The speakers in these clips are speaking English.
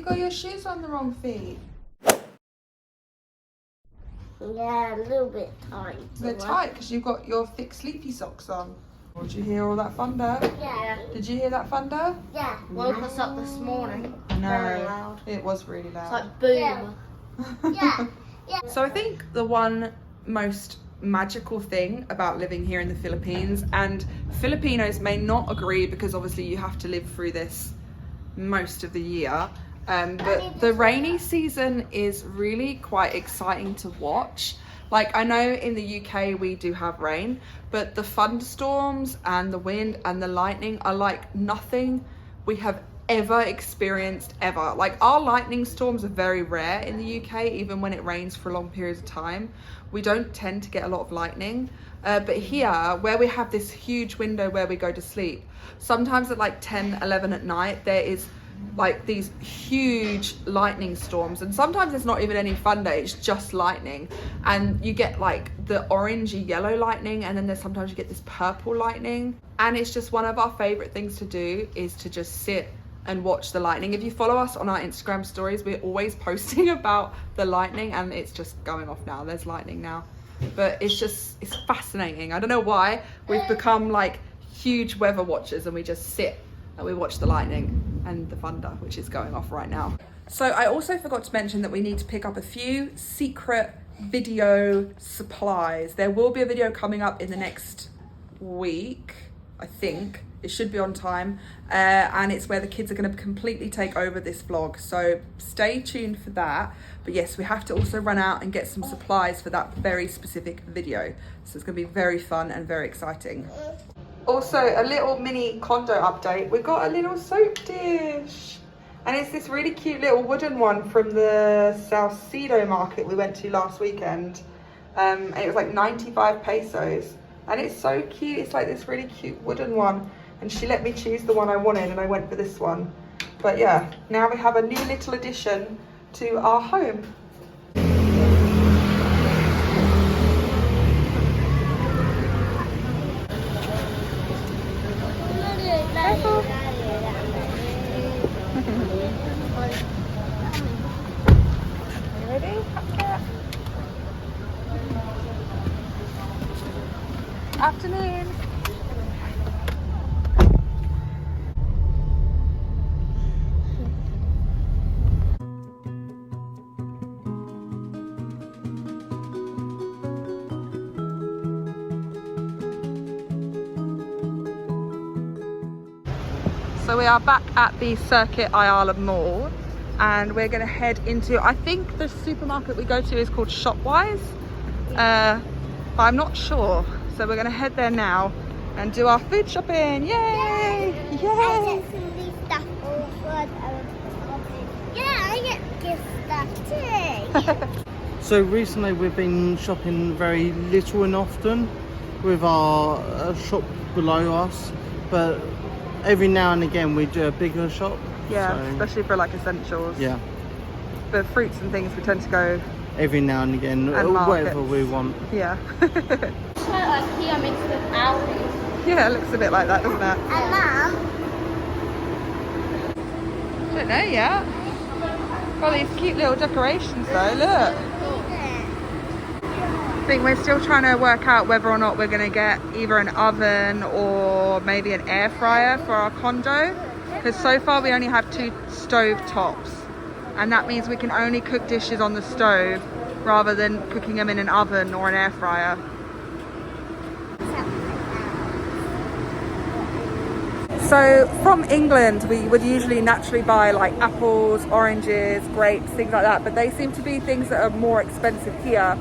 got your shoes on the wrong feet. Yeah, a little bit tight. They're tight because you've got your thick sleepy socks on. Did you hear all that thunder? Yeah. Did you hear that thunder? Yeah. Woke us up this morning. I know. Very loud. It was really loud. It's like boom. Yeah. Yeah. So I think the one most magical thing about living here in the Philippines, and Filipinos may not agree because obviously you have to live through this most of the year, but the rainy season is really quite exciting to watch. Like, I know in the UK we do have rain, but the thunderstorms and the wind and the lightning are like nothing we have ever experienced ever. Like, our lightning storms are very rare in the UK, even when it rains for long periods of time. We don't tend to get a lot of lightning. But here, where we have this huge window where we go to sleep, sometimes at like 10, 11 at night, there is like these huge lightning storms, and sometimes it's not even any thunder, it's just lightning, and you get like the orangey yellow lightning, and then there's sometimes you get this purple lightning, and it's just one of our favorite things to do is to just sit and watch the lightning. If you follow us on our Instagram stories, we're always posting about the lightning, and it's just going off now. There's lightning now, but it's fascinating. I don't know why we've become like huge weather watchers, and we just sit and we watch the lightning and the thunder, which is going off right now. So I also forgot to mention that we need to pick up a few secret video supplies. There will be a video coming up in the next week, I think. It should be on time, and it's where the kids are going to completely take over this vlog, so stay tuned for that. But yes, we have to also run out and get some supplies for that very specific video, so it's going to be very fun and very exciting. Also, a little mini condo update. We got a little soap dish, and it's this really cute little wooden one from the Salcedo market we went to last weekend, and it was like 95 pesos, and it's so cute. It's like this really cute wooden one, and she let me choose the one I wanted, and I went for this one. But yeah, now we have a new little addition to our home. Ready? Afternoon. So we are back at the Circuit Ayala Mall, and we're going to head into, I think the supermarket we go to is called Shopwise, but I'm not sure. So we're going to head there now and do our food shopping. Yay! Yay! I get some of these stuff all for yeah, I get gift stuff too. So recently we've been shopping very little and often with our shop below us, but every now and again we do a bigger shop. Yeah, so, especially for like essentials. yeah. But fruits and things we tend to go Every now and again, and whatever markets. we want. Yeah. Like here mixed with Aldi. Yeah, it looks a bit like that, doesn't it? And Mum, I don't know yet. Got these cute little decorations though, look. I think we're still trying to work out whether or not we're going to get either an oven or maybe an air fryer for our condo, because so far we only have 2 stove tops, and that means we can only cook dishes on the stove rather than cooking them in an oven or an air fryer. So from England we would usually naturally buy like apples, oranges, grapes, things like that, but they seem to be things that are more expensive here,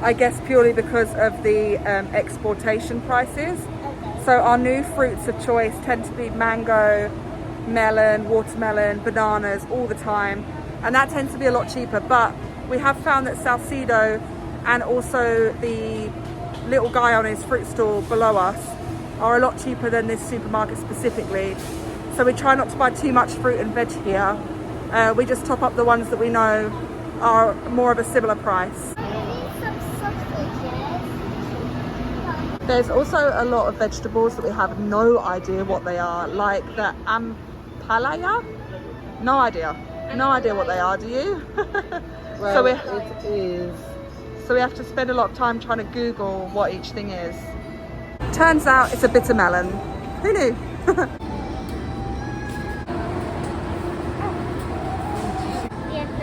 I guess purely because of the exportation prices. So our new fruits of choice tend to be mango, melon, watermelon, bananas all the time, and that tends to be a lot cheaper. But we have found that Salcedo and also the little guy on his fruit stall below us are a lot cheaper than this supermarket specifically. So we try not to buy too much fruit and veg here. We just top up the ones that we know are more of a similar price. There's also a lot of vegetables that we have no idea what they are, like the ampalaya, no idea. No idea what they are, do you? Well, we it is. So we have to spend a lot of time trying to Google what each thing is. Turns out it's a bitter melon. Who knew?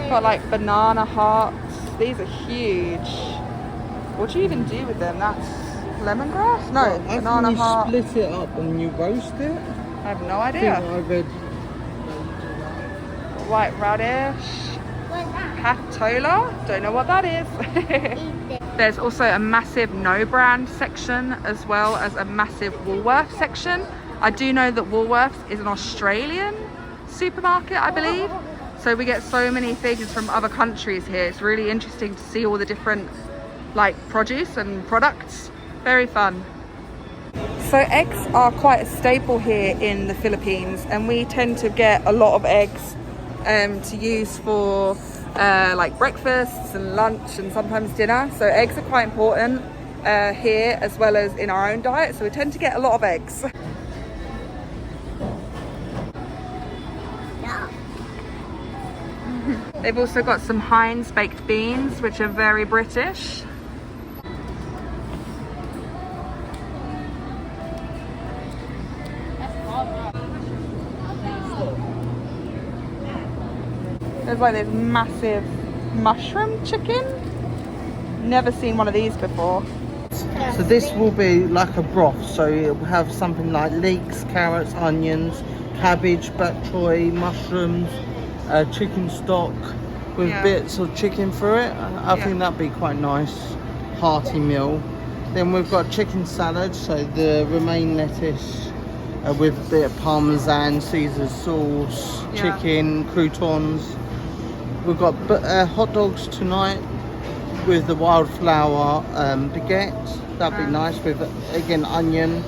Got like banana hearts. These are huge. What do you even do with them? That's lemongrass? No, I banana think you heart. split it up and you roast it. I have no I think idea. I read. White radish. Patola, don't know what that is. There's also a massive no brand section as well as a massive Woolworths section. I do know that Woolworths is an Australian supermarket, I believe. So we get so many things from other countries here. It's really interesting to see all the different like produce and products. Very fun. So eggs are quite a staple here in the Philippines, and we tend to get a lot of eggs to use for like breakfasts and lunch and sometimes dinner. So eggs are quite important here as well as in our own diet, so we tend to get a lot of eggs. They've also got some Heinz baked beans, which are very British. There's like this massive mushroom chicken. Never seen one of these before. So this will be like a broth. So it will have something like leeks, carrots, onions, cabbage, bok choy, mushrooms, chicken stock with bits of chicken through it. I think that'd be quite nice, hearty meal. Then we've got chicken salad. So the romaine lettuce with a bit of parmesan, Caesar sauce, chicken, croutons. We've got hot dogs tonight with the wildflower baguette. That'd be nice with, again, onion,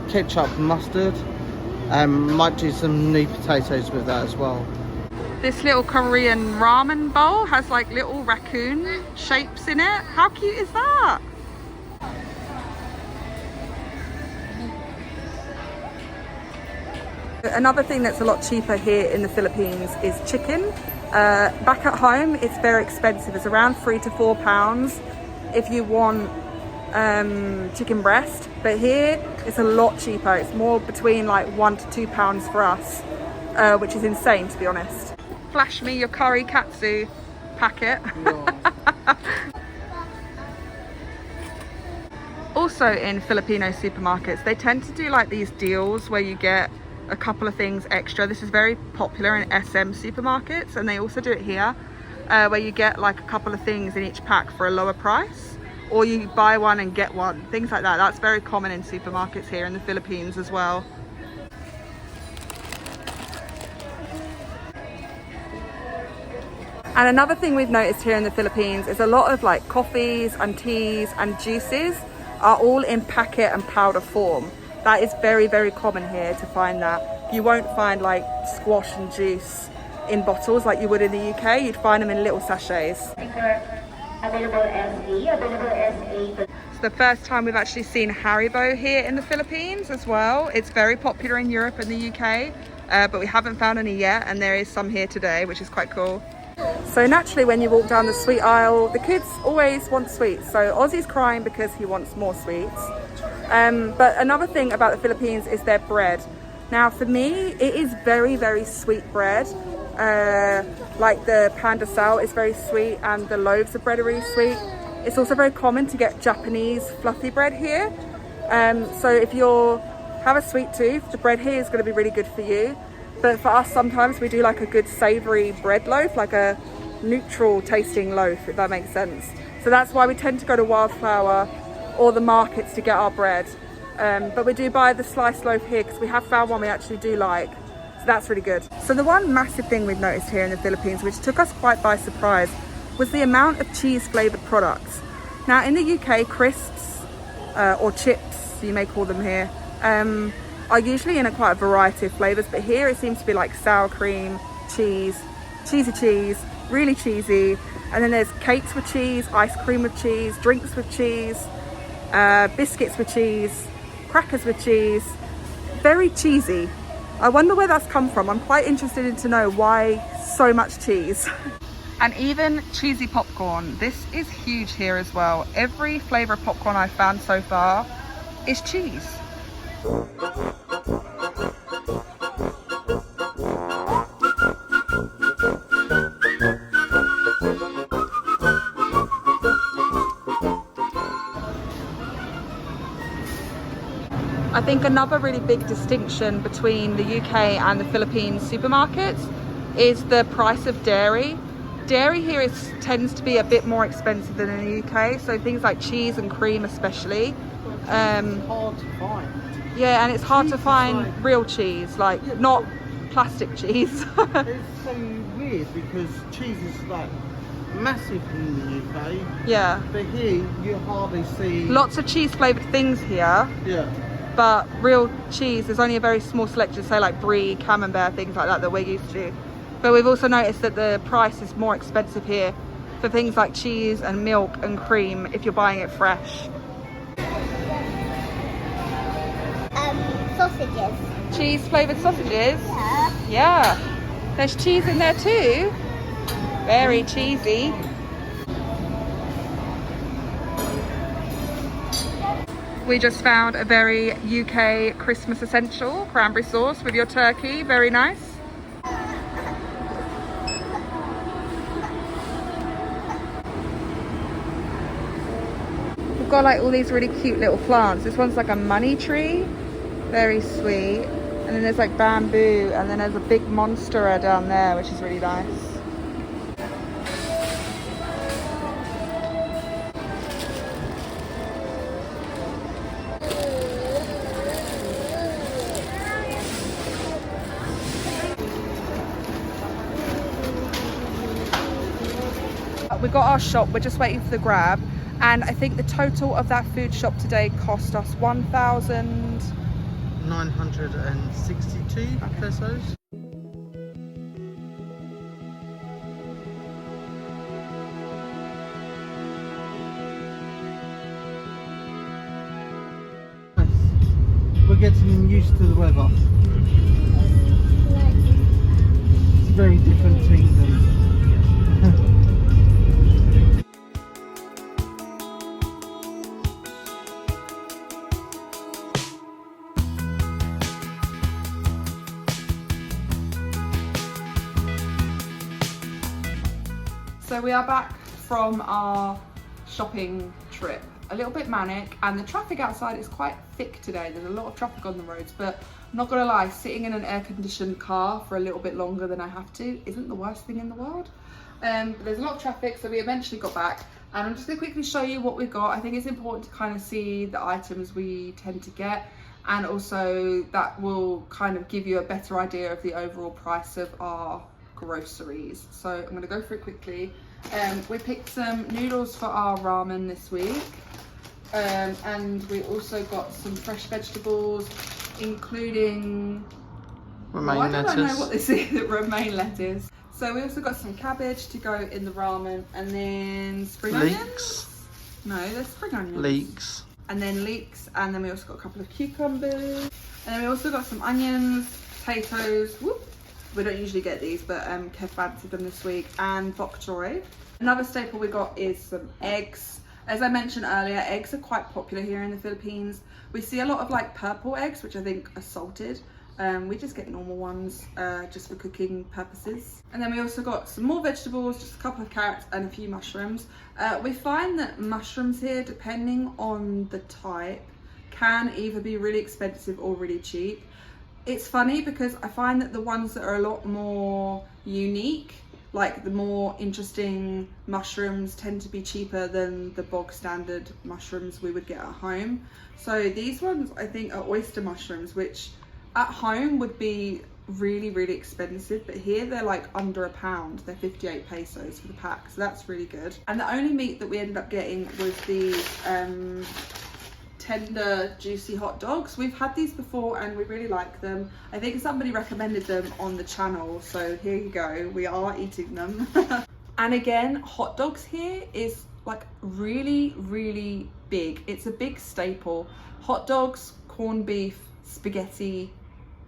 ketchup, mustard. Might do some new potatoes with that as well. This little Korean ramen bowl has like little raccoon shapes in it. How cute is that? Another thing that's a lot cheaper here in the Philippines is chicken. Back at home, it's very expensive. It's around £3 to £4 if you want chicken breast. But here, it's a lot cheaper. It's more between like £1 to £2 for us, which is insane, to be honest. Flash me your curry katsu packet. Also in Filipino supermarkets, they tend to do like these deals where you get a couple of things extra. This is very popular in SM supermarkets, and they also do it here where you get like a couple of things in each pack for a lower price, or you buy one and get one, things like that. That's very common in supermarkets here in the Philippines as well. And another thing we've noticed here in the Philippines is a lot of like coffees and teas and juices are all in packet and powder form. That is very, very common here to find that. You won't find like squash and juice in bottles like you would in the UK. You'd find them in little sachets. It's the first time we've actually seen Haribo here in the Philippines as well. It's very popular in Europe and the UK, but we haven't found any yet, and there is some here today, which is quite cool. So naturally, when you walk down the sweet aisle, the kids always want sweets. So Ozzy's crying because he wants more sweets. But another thing about the Philippines is their bread. Now for me, it is very, very sweet bread. Like the pandesal is very sweet, and the loaves of bread are really sweet. It's also very common to get Japanese fluffy bread here. So if you have a sweet tooth, the bread here is going to be really good for you. But for us, sometimes we do like a good savoury bread loaf, like a neutral tasting loaf, if that makes sense. So that's why we tend to go to Wildflower or the markets to get our bread. But we do buy the sliced loaf here because we have found one we actually do like. So that's really good. So the one massive thing we've noticed here in the Philippines, which took us quite by surprise, was the amount of cheese flavoured products. Now in the UK, crisps or chips, you may call them here, are usually in quite a variety of flavours, but here it seems to be like sour cream, cheese, cheesy cheese, really cheesy, and then there's cakes with cheese, ice cream with cheese, drinks with cheese, biscuits with cheese, crackers with cheese, very cheesy. I wonder where that's come from. I'm quite interested to know why so much cheese. And even cheesy popcorn. This is huge here as well. Every flavour of popcorn I've found so far is cheese. I think another really big distinction between the UK and the Philippines supermarkets is the price of dairy. Dairy here tends to be a bit more expensive than in the UK, so things like cheese and cream especially. It's hard to find. Yeah, and it's hard to find like- real cheese, like not plastic cheese. It's so weird because cheese is like massive in the UK, Yeah, but here you hardly see. lots of cheese flavoured things here, Yeah. but real cheese, there's only a very small selection, say like brie, camembert, things like that we're used to. But we've also noticed that the price is more expensive here for things like cheese and milk and cream if you're buying it fresh. Sausages. Cheese flavoured sausages? Yeah. Yeah. There's cheese in there too. Very cheesy. We just found a very UK Christmas essential, cranberry sauce with your turkey, very nice. We've got like all these really cute little plants. This one's like a money tree, very sweet. And then there's like bamboo, and then there's a big monstera down there, which is really nice. We got our shop, we're just waiting for the grab, and I think the total of that food shop today cost us 1,962 pesos. We're getting used to the weather. It's a very different season. So we are back from our shopping trip. A little bit manic, and the traffic outside is quite thick today. There's a lot of traffic on the roads, but I'm not gonna lie, sitting in an air-conditioned car for a little bit longer than I have to isn't the worst thing in the world. But there's a lot of traffic, so we eventually got back, and I'm just gonna quickly show you what we got. I think it's important to kind of see the items we tend to get, and also that will kind of give you a better idea of the overall price of our groceries. So I'm going to go through it quickly. We picked some noodles for our ramen this week, and we also got some fresh vegetables, including Romaine I don't know lettuce. what this is. Romaine lettuce. So we also got some cabbage to go in the ramen, and then spring onions. Leeks. No, they're spring onions. Leeks. And then leeks, and then we also got a couple of cucumbers, and then we also got some onions, potatoes. Whoop. We don't usually get these, but Kev fancied them this week, and bok choy. Another staple we got is some eggs. As I mentioned earlier, eggs are quite popular here in the Philippines. We see a lot of like purple eggs, which I think are salted. We just get normal ones just for cooking purposes. And then we also got some more vegetables, just a couple of carrots and a few mushrooms. We find that mushrooms here, depending on the type, can either be really expensive or really cheap. It's funny because I find that the ones that are a lot more unique, like the more interesting mushrooms, tend to be cheaper than the bog standard mushrooms we would get at home. So these ones I think are oyster mushrooms, which at home would be really, really expensive, but here they're like under £1. They're 58 pesos for the pack, so that's really good. And the only meat that we ended up getting was these tender, juicy hot dogs. We've had these before and we really like them. I think somebody recommended them on the channel, so here you go, we are eating them. And again, hot dogs here is like really, really big. It's a big staple. Hot dogs, corned beef, spaghetti,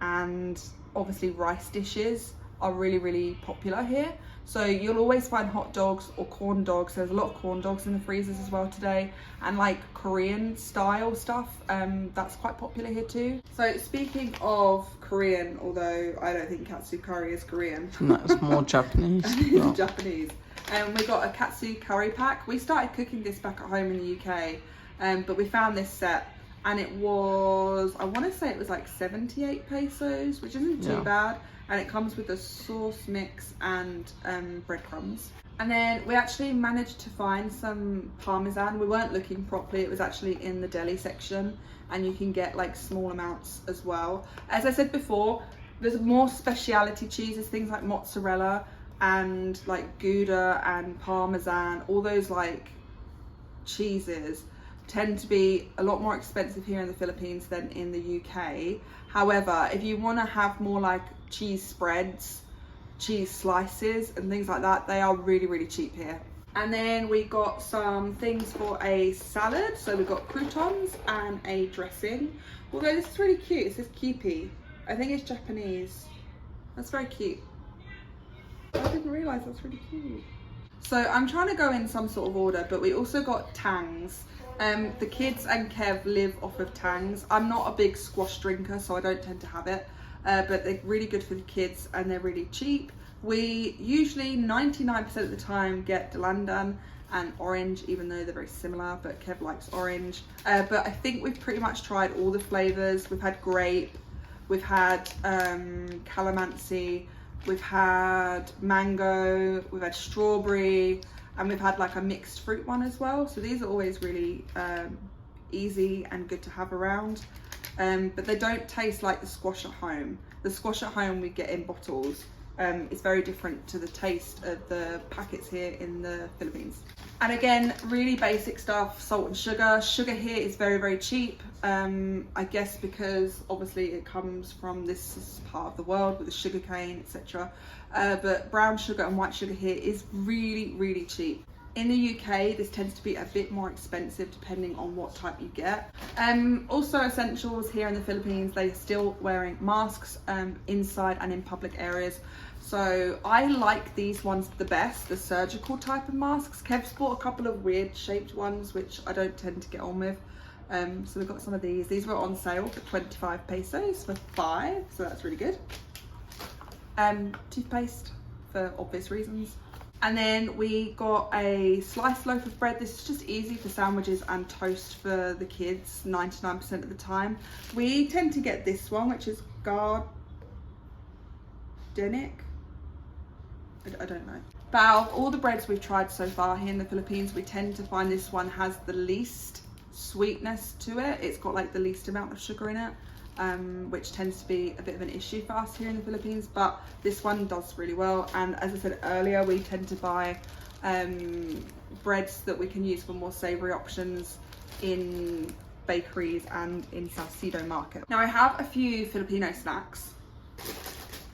and obviously rice dishes are really, really popular here. So you'll always find hot dogs or corn dogs. There's a lot of corn dogs in the freezers as well today, and like Korean style stuff, that's quite popular here too. So speaking of Korean, although I don't think katsu curry is Korean. No, it's more Japanese. It's Japanese. We got a katsu curry pack. We started cooking this back at home in the UK, but we found this set and it was, I want to say it was like 78 pesos, which isn't too bad. And it comes with a sauce mix and breadcrumbs. And then we actually managed to find some parmesan. We weren't looking properly, it was actually in the deli section, and you can get like small amounts as well. As I said before, there's more specialty cheeses, things like mozzarella and like Gouda and parmesan. All those like cheeses tend to be a lot more expensive here in the Philippines than in the UK. However, if you want to have more like cheese spreads, cheese slices and things like that, they are really, really cheap here. And then we got some things for a salad. So we got croutons and a dressing. Although this is really cute, it says Kewpie. I think it's Japanese. That's very cute. I didn't realise that's really cute. So I'm trying to go in some sort of order, but we also got tangs. The kids and Kev live off of tangs. I'm not a big squash drinker, so I don't tend to have it. But they're really good for the kids and they're really cheap. We usually 99% of the time get Dalandan and orange, even though they're very similar, but Kev likes orange. But I think we've pretty much tried all the flavors. We've had grape, we've had calamansi, we've had mango, we've had strawberry, and we've had like a mixed fruit one as well. So these are always really easy and good to have around. But they don't taste like the squash at home. The squash at home we get in bottles. It's very different to the taste of the packets here in the Philippines. And again, really basic stuff, salt and sugar. Sugar here is very, very cheap. I guess because obviously it comes from this part of the world with the sugar cane, etc. But brown sugar and white sugar here is really, really cheap. In the UK, this tends to be a bit more expensive depending on what type you get. Also essentials here in the Philippines, they're still wearing masks inside and in public areas. So I like these ones the best, the surgical type of masks. Kev's bought a couple of weird shaped ones, which I don't tend to get on with. So we've got some of these. These were on sale for 25 pesos for 5, so that's really good. Toothpaste for obvious reasons. And then we got a sliced loaf of bread. This is just easy for sandwiches and toast for the kids 99% of the time. We tend to get this one, which is Gardenic. I don't know. But out of all the breads we've tried so far here in the Philippines, we tend to find this one has the least sweetness to it. It's got like the least amount of sugar in it. Which tends to be a bit of an issue for us here in the Philippines, but this one does really well. And as I said earlier, we tend to buy breads that we can use for more savoury options in bakeries and in Salcedo market. Now I have a few Filipino snacks.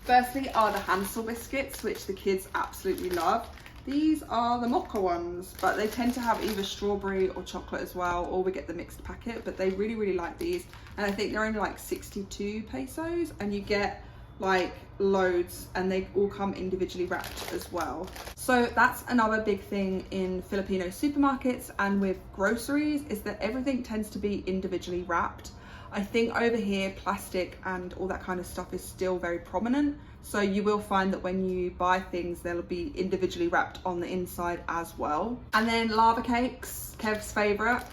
Firstly are the Hansel biscuits, which the kids absolutely love. These are the mocha ones, but they tend to have either strawberry or chocolate as well, or we get the mixed packet, but they really, really like these. And I think they're only like 62 pesos, and you get like loads, and they all come individually wrapped as well. So that's another big thing in Filipino supermarkets and with groceries, is that everything tends to be individually wrapped. I think over here, plastic and all that kind of stuff is still very prominent. So you will find that when you buy things, they'll be individually wrapped on the inside as well. And then lava cakes, Kev's favourite.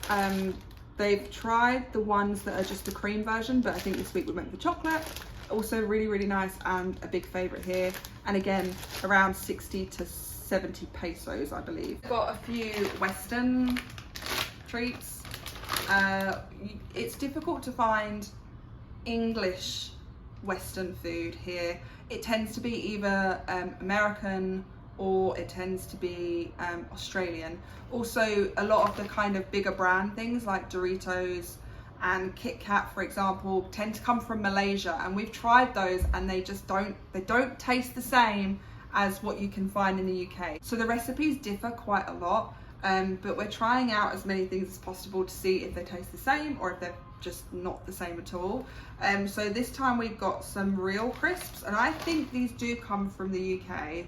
They've tried the ones that are just the cream version, but I think this week we went for chocolate. Also really, really nice and a big favourite here. And again, around 60 to 70 pesos, I believe. Got a few Western treats. It's difficult to find English Western food here. It tends to be either American or it tends to be Australian. Also, a lot of the kind of bigger brand things like Doritos and Kit Kat, for example, tend to come from Malaysia, and we've tried those and they just don't taste the same as what you can find in the UK. So the recipes differ quite a lot. But we're trying out as many things as possible to see if they taste the same or if they're just not the same at all. So this time we've got some real crisps, and I think these do come from the UK.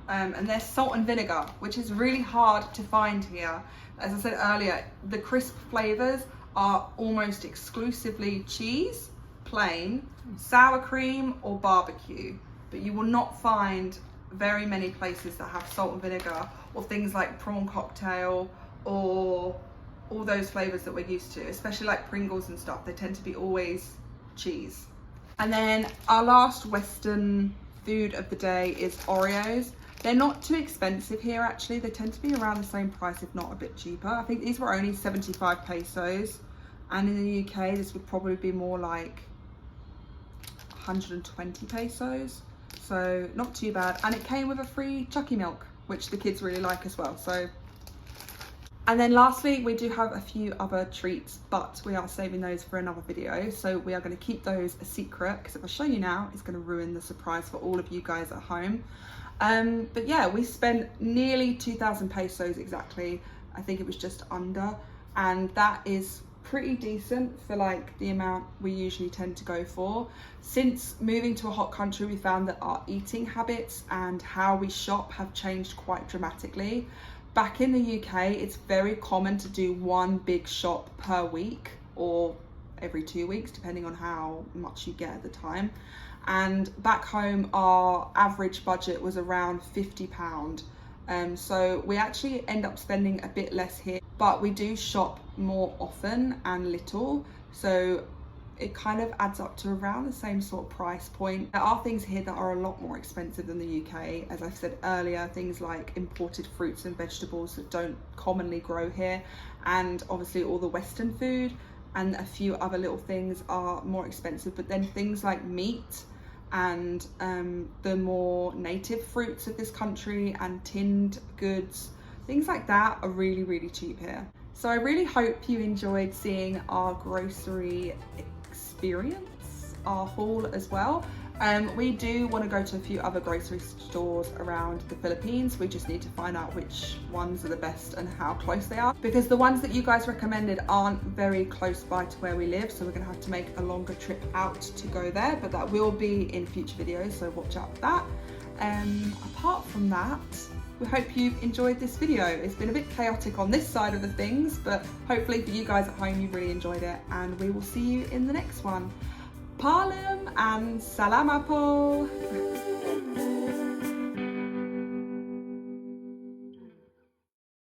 And they're salt and vinegar, which is really hard to find here. As I said earlier, the crisp flavors are almost exclusively cheese, plain, sour cream or barbecue, but you will not find very many places that have salt and vinegar or things like prawn cocktail or all those flavors that we're used to, especially like Pringles and stuff. They tend to be always cheese. And then our last Western food of the day is Oreos. They're not too expensive here actually. They tend to be around the same price, if not a bit cheaper. I think these were only 75 pesos. And in the UK, this would probably be more like 120 pesos. So not too bad. And it came with a free Chucky milk, which the kids really like as well. So, and then lastly, we do have a few other treats, but we are saving those for another video. So we are going to keep those a secret, because if I show you now, it's going to ruin the surprise for all of you guys at home. But yeah, we spent nearly 2,000 pesos exactly. I think it was just under, and that is pretty decent for like the amount we usually tend to go for. Since moving to a hot country, we found that our eating habits and how we shop have changed quite dramatically. Back in the UK, it's very common to do one big shop per week or every 2 weeks, depending on how much you get at the time. And back home, our average budget was around £50. So we actually end up spending a bit less here, but we do shop more often and little. So it kind of adds up to around the same sort of price point. There are things here that are a lot more expensive than the UK. As I said earlier, things like imported fruits and vegetables that don't commonly grow here. And obviously all the Western food and a few other little things are more expensive. But then things like meat and the more native fruits of this country and tinned goods, things like that are really, really cheap here. So I really hope you enjoyed seeing our grocery experience, our haul as well. We do want to go to a few other grocery stores around the Philippines. We just need to find out which ones are the best and how close they are, because the ones that you guys recommended aren't very close by to where we live, so we're gonna have to make a longer trip out to go there, but that will be in future videos, so watch out for that. Apart from that, we hope you've enjoyed this video. It's been a bit chaotic on this side of the things, but hopefully for you guys at home you really enjoyed it, and we will see you in the next one. Paalam and salamat po!